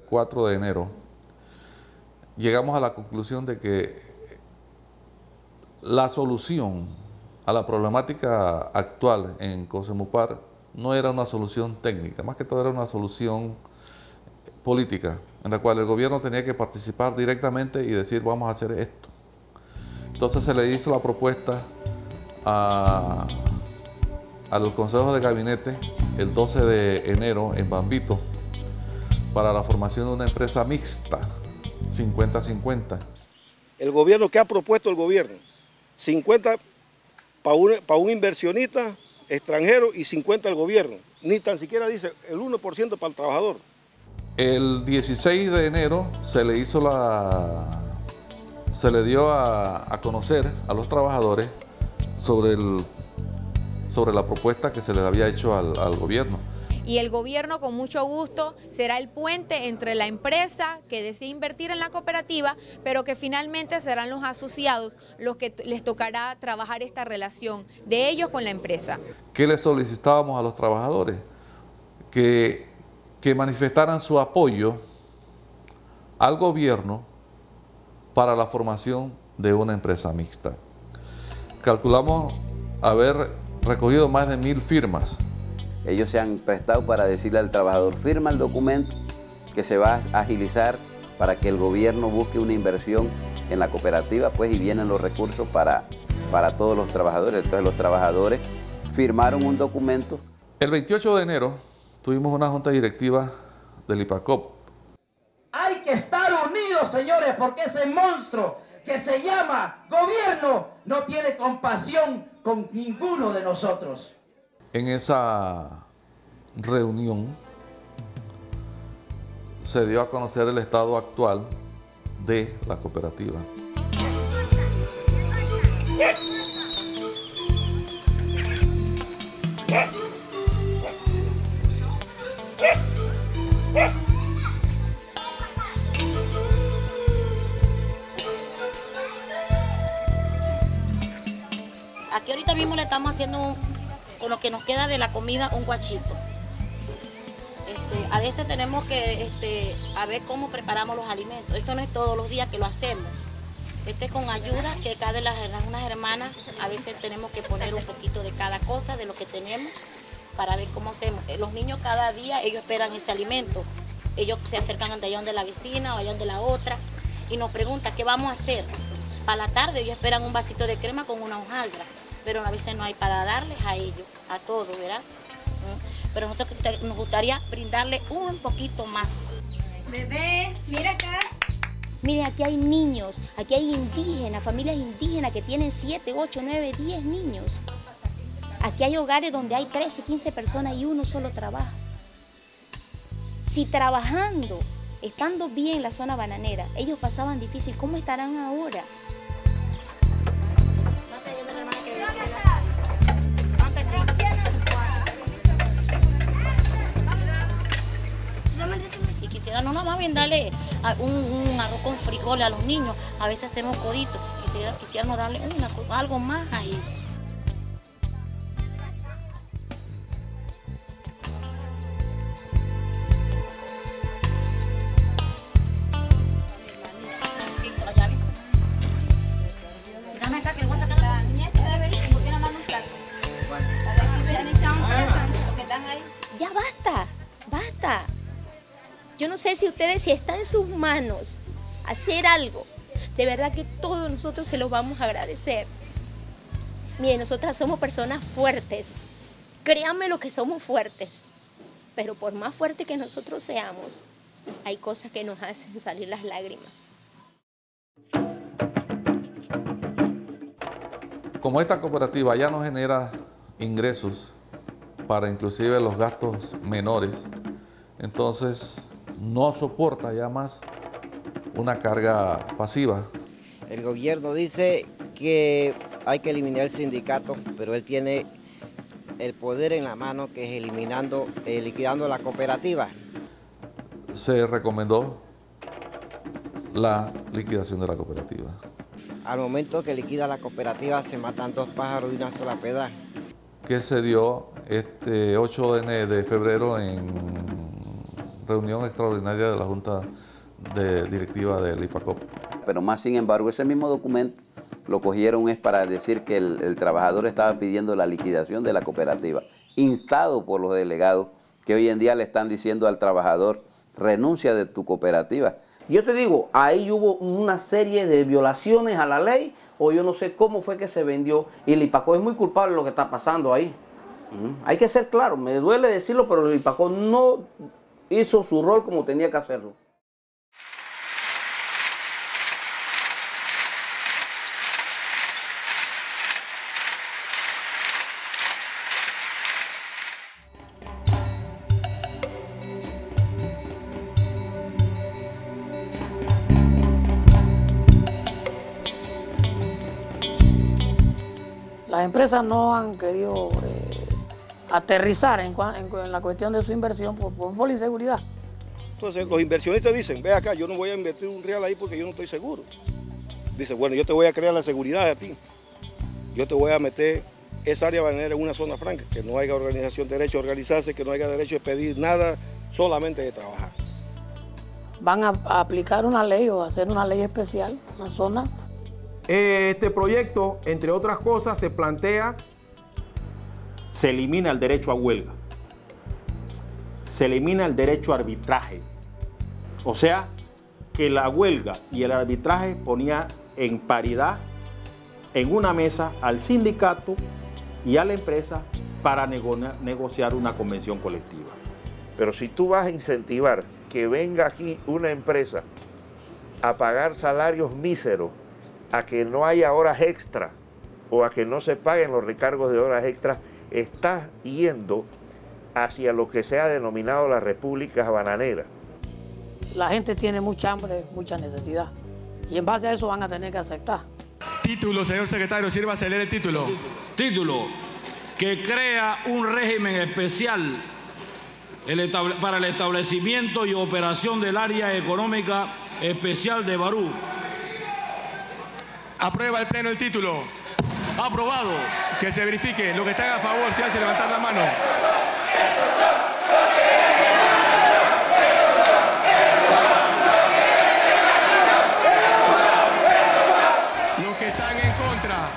4 de enero, llegamos a la conclusión de que la solución a la problemática actual en Cocemupar no era una solución técnica, más que todo era una solución política, en la cual el gobierno tenía que participar directamente y decir vamos a hacer esto. Entonces se le hizo la propuesta a los consejos de gabinete el 12 de enero en Bambito para la formación de una empresa mixta, 50-50. El gobierno, ¿qué ha propuesto el gobierno? 50 para un inversionista extranjero y 50 al gobierno. Ni tan siquiera dice el 1% para el trabajador. El 16 de enero se le dio a conocer a los trabajadores sobre la propuesta que se les había hecho al gobierno. Y el gobierno con mucho gusto será el puente entre la empresa que decide invertir en la cooperativa, pero que finalmente serán los asociados los que les tocará trabajar esta relación de ellos con la empresa. ¿Qué les solicitábamos a los trabajadores? Que manifestaran su apoyo al gobierno para la formación de una empresa mixta. Calculamos haber recogido más de 1000 firmas. Ellos se han prestado para decirle al trabajador, firma el documento que se va a agilizar para que el gobierno busque una inversión en la cooperativa, pues, y vienen los recursos para todos los trabajadores. Entonces los trabajadores firmaron un documento. El 28 de enero tuvimos una junta directiva del IPACOP. Hay que estar unidos, señores, porque ese monstruo que se llama gobierno no tiene compasión con ninguno de nosotros. En esa reunión se dio a conocer el estado actual de la cooperativa. Aquí ahorita mismo le estamos haciendo con lo que nos queda de la comida un guachito. A veces tenemos que a ver cómo preparamos los alimentos. Esto no es todos los días que lo hacemos. Con ayuda que cada unas hermanas a veces tenemos que poner un poquito de cada cosa de lo que tenemos para ver cómo hacemos. Los niños cada día ellos esperan ese alimento. Ellos se acercan de allá donde la vecina o allá donde la otra y nos preguntan qué vamos a hacer. Para la tarde ellos esperan un vasito de crema con una hojaldra, pero a veces no hay para darles a ellos, a todos, ¿verdad? Pero nosotros nos gustaría brindarle un poquito más. Bebé, mira acá. Mire, aquí hay niños, aquí hay indígenas, familias indígenas que tienen 7, 8, 9, 10 niños. Aquí hay hogares donde hay 13, 15 personas y uno solo trabaja. Si trabajando, estando bien en la zona bananera, ellos pasaban difícil, ¿cómo estarán ahora? Y quisiera no nada más bien darle un arroz con frijoles a los niños, a veces hacemos coditos, quisiéramos darle algo más ahí. Ya basta, basta. Yo no sé si ustedes, si está en sus manos hacer algo, de verdad que todos nosotros se los vamos a agradecer. Miren, nosotras somos personas fuertes, créanme lo que somos fuertes, pero por más fuerte que nosotros seamos, hay cosas que nos hacen salir las lágrimas. Como esta cooperativa ya no genera ingresos para inclusive los gastos menores, entonces no soporta ya más una carga pasiva. El gobierno dice que hay que eliminar el sindicato, pero él tiene el poder en la mano, que es liquidando la cooperativa. Se recomendó la liquidación de la cooperativa. Al momento que liquida la cooperativa se matan 2 pájaros de una sola pedra. Que se dio este 8 de febrero en reunión extraordinaria de la Junta Directiva del IPACOP. Pero más sin embargo, ese mismo documento lo cogieron es para decir que el trabajador estaba pidiendo la liquidación de la cooperativa, instado por los delegados que hoy en día le están diciendo al trabajador, renuncia de tu cooperativa. Yo te digo, ahí hubo una serie de violaciones a la ley, o yo no sé cómo fue que se vendió, y el IPACOP es muy culpable de lo que está pasando ahí. Hay que ser claro, me duele decirlo, pero el IPACOP no hizo su rol como tenía que hacerlo. Las empresas no han querido aterrizar en la cuestión de su inversión por la inseguridad. Entonces los inversionistas dicen, ve acá, yo no voy a invertir un real ahí porque yo no estoy seguro. Dice, bueno, yo te voy a crear la seguridad a ti. Yo te voy a meter esa área bananera en una zona franca, que no haya organización, derecho a organizarse, que no haya derecho a pedir nada, solamente de trabajar. Van a aplicar una ley o hacer una ley especial, una zona. Este proyecto, entre otras cosas, se plantea... Se elimina el derecho a huelga, se elimina el derecho a arbitraje. O sea, que la huelga y el arbitraje ponía en paridad en una mesa al sindicato y a la empresa para negociar una convención colectiva. Pero si tú vas a incentivar que venga aquí una empresa a pagar salarios míseros, a que no haya horas extra o a que no se paguen los recargos de horas extras, estás yendo hacia lo que se ha denominado las repúblicas bananeras. La gente tiene mucha hambre, mucha necesidad, y en base a eso van a tener que aceptar. Título, señor secretario, sírvase a leer el título. Título, que crea un régimen especial para el establecimiento y operación del área económica especial de Barú. Aprueba el pleno el título. Aprobado. Que se verifique. Los que están a favor, se hace levantar la mano. Los que están en contra.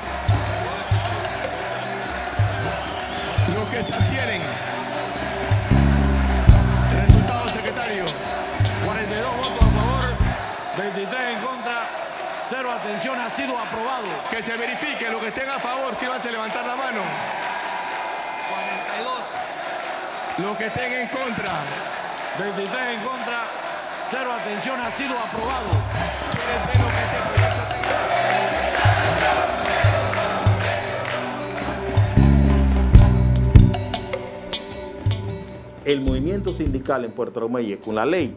Los que se abstienen. Resultado, secretario. 42 votos a favor, 23 en contra. 0 atención, ha sido aprobado. Que se verifique, los que estén a favor, sírvanse levantar la mano. 42. Los que estén en contra. 23 en contra, 0 atención, ha sido aprobado. El movimiento sindical en Puerto Armuelle, con la ley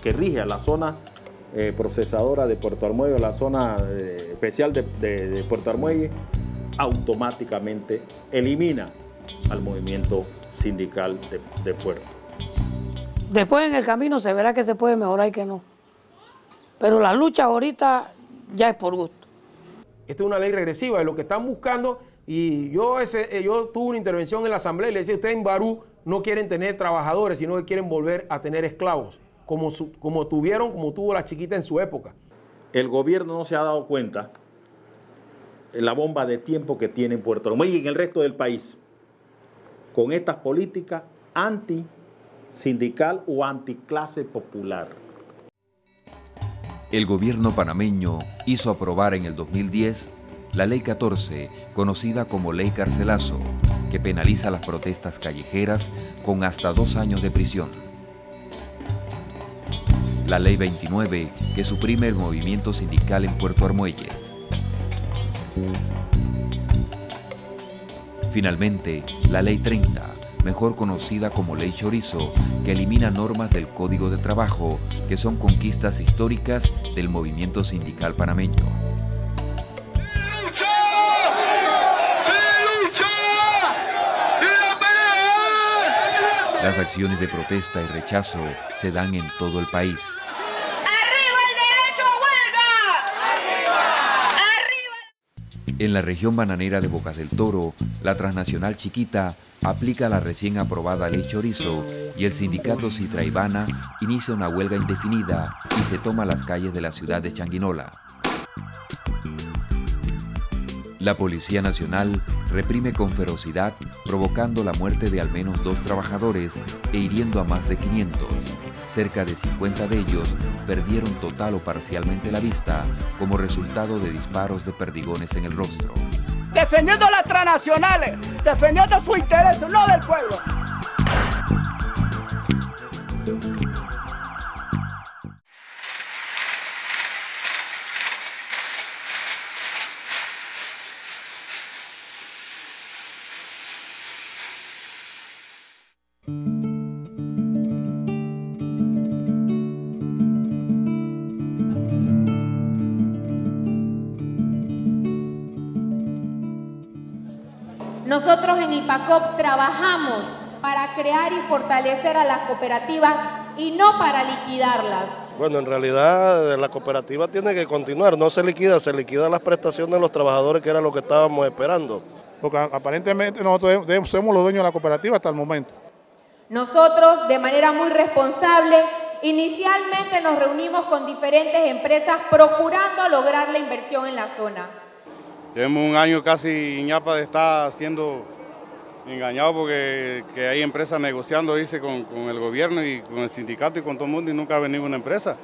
que rige a la zona procesadora de Puerto Armuelle, la zona especial de Puerto Armuelle, automáticamente elimina al movimiento sindical de Puerto. Después en el camino se verá que se puede mejorar y que no. Pero la lucha ahorita ya es por gusto. Esta es una ley regresiva, es lo que están buscando. Y yo tuve una intervención en la asamblea y le decía, ustedes en Barú no quieren tener trabajadores, sino que quieren volver a tener esclavos, como tuvo la chiquita en su época. El gobierno no se ha dado cuenta de la bomba de tiempo que tiene en Puerto Armuelle y en el resto del país con estas políticas anti-sindical o anticlase popular. El gobierno panameño hizo aprobar en el 2010 la Ley 14, conocida como Ley Carcelazo, que penaliza las protestas callejeras con hasta 2 años de prisión. La Ley 29, que suprime el movimiento sindical en Puerto Armuelles. Finalmente, la Ley 30, mejor conocida como Ley Chorizo, que elimina normas del Código de Trabajo que son conquistas históricas del movimiento sindical panameño. Las acciones de protesta y rechazo se dan en todo el país. ¡Arriba el derecho a huelga! ¡Arriba! En la región bananera de Bocas del Toro, la transnacional Chiquita aplica la recién aprobada ley Chorizo y el sindicato Citraibana inicia una huelga indefinida y se toma las calles de la ciudad de Changuinola. La Policía Nacional reprime con ferocidad, provocando la muerte de al menos 2 trabajadores e hiriendo a más de 500. Cerca de 50 de ellos perdieron total o parcialmente la vista como resultado de disparos de perdigones en el rostro. Defendiendo a las transnacionales, defendiendo su interés, no del pueblo. Nosotros en IPACOP trabajamos para crear y fortalecer a las cooperativas y no para liquidarlas. Bueno, en realidad la cooperativa tiene que continuar, no se liquidan las prestaciones de los trabajadores, que era lo que estábamos esperando. Porque aparentemente nosotros somos los dueños de la cooperativa hasta el momento. Nosotros, de manera muy responsable, inicialmente nos reunimos con diferentes empresas procurando lograr la inversión en la zona. Tenemos un año casi ñapa de estar siendo engañados porque hay empresas negociando, dice, con el gobierno y con el sindicato y con todo el mundo, y nunca ha venido una empresa.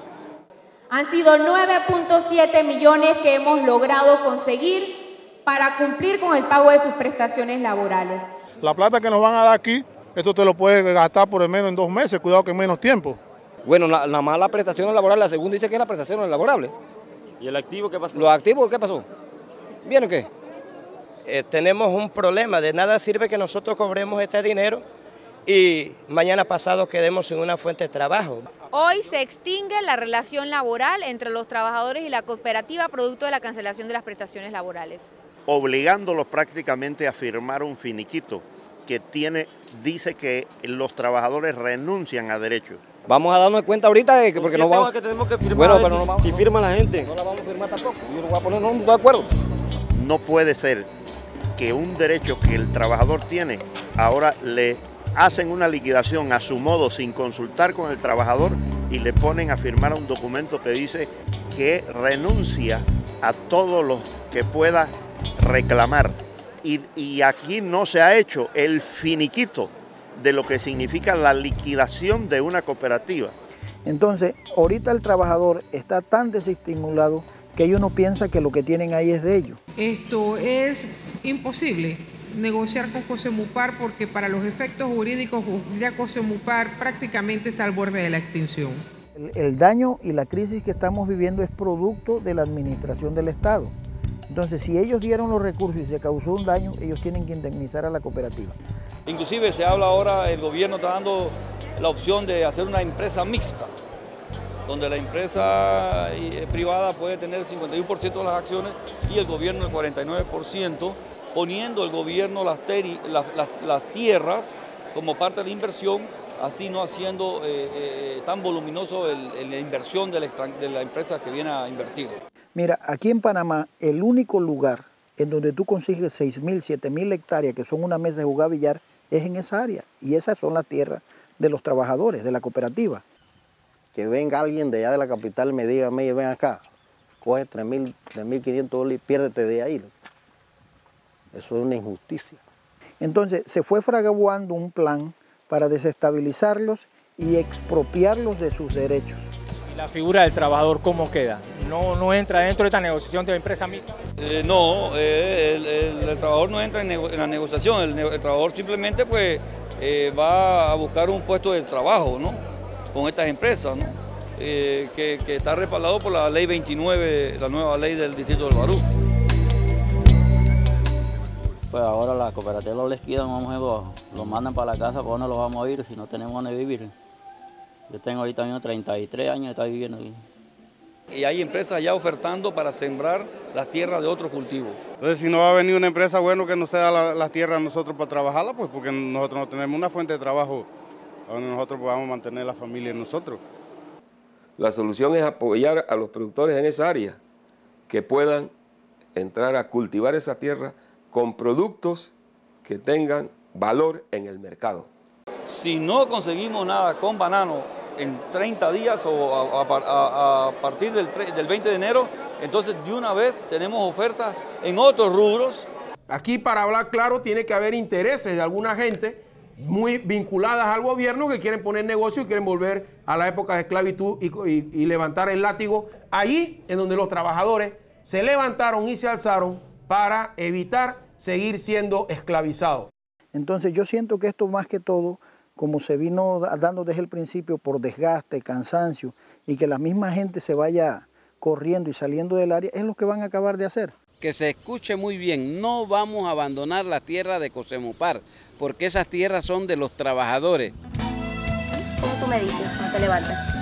Han sido 9.7 millones que hemos logrado conseguir para cumplir con el pago de sus prestaciones laborales. La plata que nos van a dar aquí, esto te lo puedes gastar por lo menos en 2 meses, cuidado que en menos tiempo. Bueno, nada más la prestación laboral, la segunda dice que es la prestación laborable. ¿Y el activo qué pasó? ¿Los activos qué pasó? ¿Bien o qué? Tenemos un problema, de nada sirve que nosotros cobremos este dinero y mañana pasado quedemos sin una fuente de trabajo. Hoy se extingue la relación laboral entre los trabajadores y la cooperativa producto de la cancelación de las prestaciones laborales. Obligándolos prácticamente a firmar un finiquito que dice que los trabajadores renuncian a derechos. Vamos a darnos cuenta ahorita de que porque no vamos... que tenemos que firmar, bueno, pero no vamos, si firma la gente. No la vamos a firmar tampoco, yo no voy a poner, no estoy de acuerdo. No puede ser que un derecho que el trabajador tiene, ahora le hacen una liquidación a su modo sin consultar con el trabajador y le ponen a firmar un documento que dice que renuncia a todo lo que pueda reclamar. Y aquí no se ha hecho el finiquito de lo que significa la liquidación de una cooperativa. Entonces, ahorita el trabajador está tan desestimulado que ellos no piensan que lo que tienen ahí es de ellos. Esto es imposible negociar con Cosemupar porque para los efectos jurídicos ya Cosemupar prácticamente está al borde de la extinción. El daño y la crisis que estamos viviendo es producto de la administración del Estado. Entonces, si ellos dieron los recursos y se causó un daño, ellos tienen que indemnizar a la cooperativa. Inclusive se habla ahora, el gobierno está dando la opción de hacer una empresa mixta, donde la empresa privada puede tener el 51% de las acciones y el gobierno el 49%, poniendo el gobierno las tierras como parte de la inversión, así no haciendo tan voluminoso la inversión de la empresa que viene a invertir. Mira, aquí en Panamá, el único lugar en donde tú consigues 6.000, 7.000 hectáreas, que son una mesa de jugar billar, es en esa área. Y esas son las tierras de los trabajadores, de la cooperativa. Que venga alguien de allá de la capital y me diga, ven acá, coge 3.000, 3.500 dólares y piérdete de ahí. Eso es una injusticia. Entonces se fue fraguando un plan para desestabilizarlos y expropiarlos de sus derechos. ¿Y la figura del trabajador cómo queda? ¿No entra dentro de esta negociación de la empresa mixta? No, el trabajador no entra en la negociación, el trabajador simplemente pues, va a buscar un puesto de trabajo, ¿no? Con estas empresas, ¿no? Que está respaldado por la ley 29, la nueva ley del distrito del Barú. Pues ahora la cooperativa los liquidan, los mandan para la casa, ¿para dónde los vamos a ir si no tenemos dónde vivir? Yo tengo ahorita mismo 33 años de estar viviendo aquí. Y hay empresas ya ofertando para sembrar las tierras de otros cultivos. Entonces, si no va a venir una empresa, bueno, que nos ceda las tierras a nosotros para trabajarla, pues porque nosotros no tenemos una fuente de trabajo donde nosotros podamos mantener la familia nosotros. La solución es apoyar a los productores en esa área que puedan entrar a cultivar esa tierra con productos que tengan valor en el mercado. Si no conseguimos nada con banano en 30 días o a partir del 20 de enero, entonces de una vez tenemos ofertas en otros rubros. Aquí, para hablar claro, tiene que haber intereses de alguna gente muy vinculadas al gobierno que quieren poner negocio y quieren volver a la época de esclavitud y levantar el látigo allí en donde los trabajadores se levantaron y se alzaron para evitar seguir siendo esclavizados. Entonces yo siento que esto más que todo, como se vino dando desde el principio por desgaste, cansancio y que la misma gente se vaya corriendo y saliendo del área, es lo que van a acabar de hacer. Que se escuche muy bien, no vamos a abandonar la tierra de Cosemupar, porque esas tierras son de los trabajadores. ¿Cómo tú me dices cuando te levantas?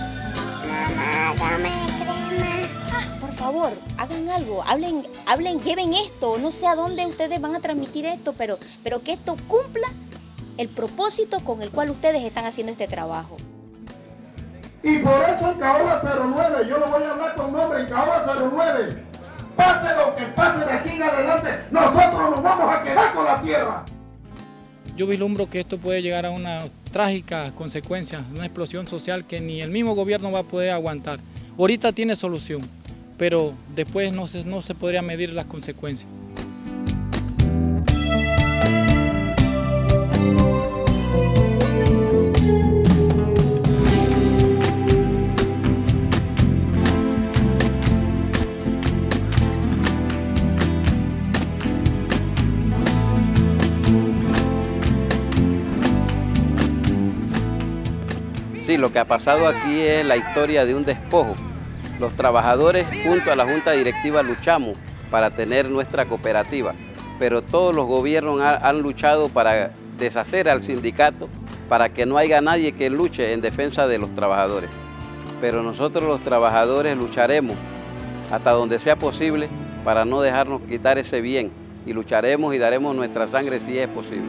Mamá, dame crema. Por favor, hagan algo, hablen, lleven esto, no sé a dónde ustedes van a transmitir esto, pero que esto cumpla el propósito con el cual ustedes están haciendo este trabajo. Y por eso en Caoba 09, yo lo voy a hablar con nombre, en Caoba 09, pase lo que pase de aquí en adelante, nosotros nos vamos a quedar con la tierra. Yo vislumbro que esto puede llegar a una trágica consecuencia, una explosión social que ni el mismo gobierno va a poder aguantar. Ahorita tiene solución, pero después no se podría medir las consecuencias. Sí, lo que ha pasado aquí es la historia de un despojo. Los trabajadores junto a la Junta Directiva luchamos para tener nuestra cooperativa, pero todos los gobiernos han luchado para deshacer al sindicato, para que no haya nadie que luche en defensa de los trabajadores. Pero nosotros los trabajadores lucharemos hasta donde sea posible para no dejarnos quitar ese bien y lucharemos y daremos nuestra sangre si es posible.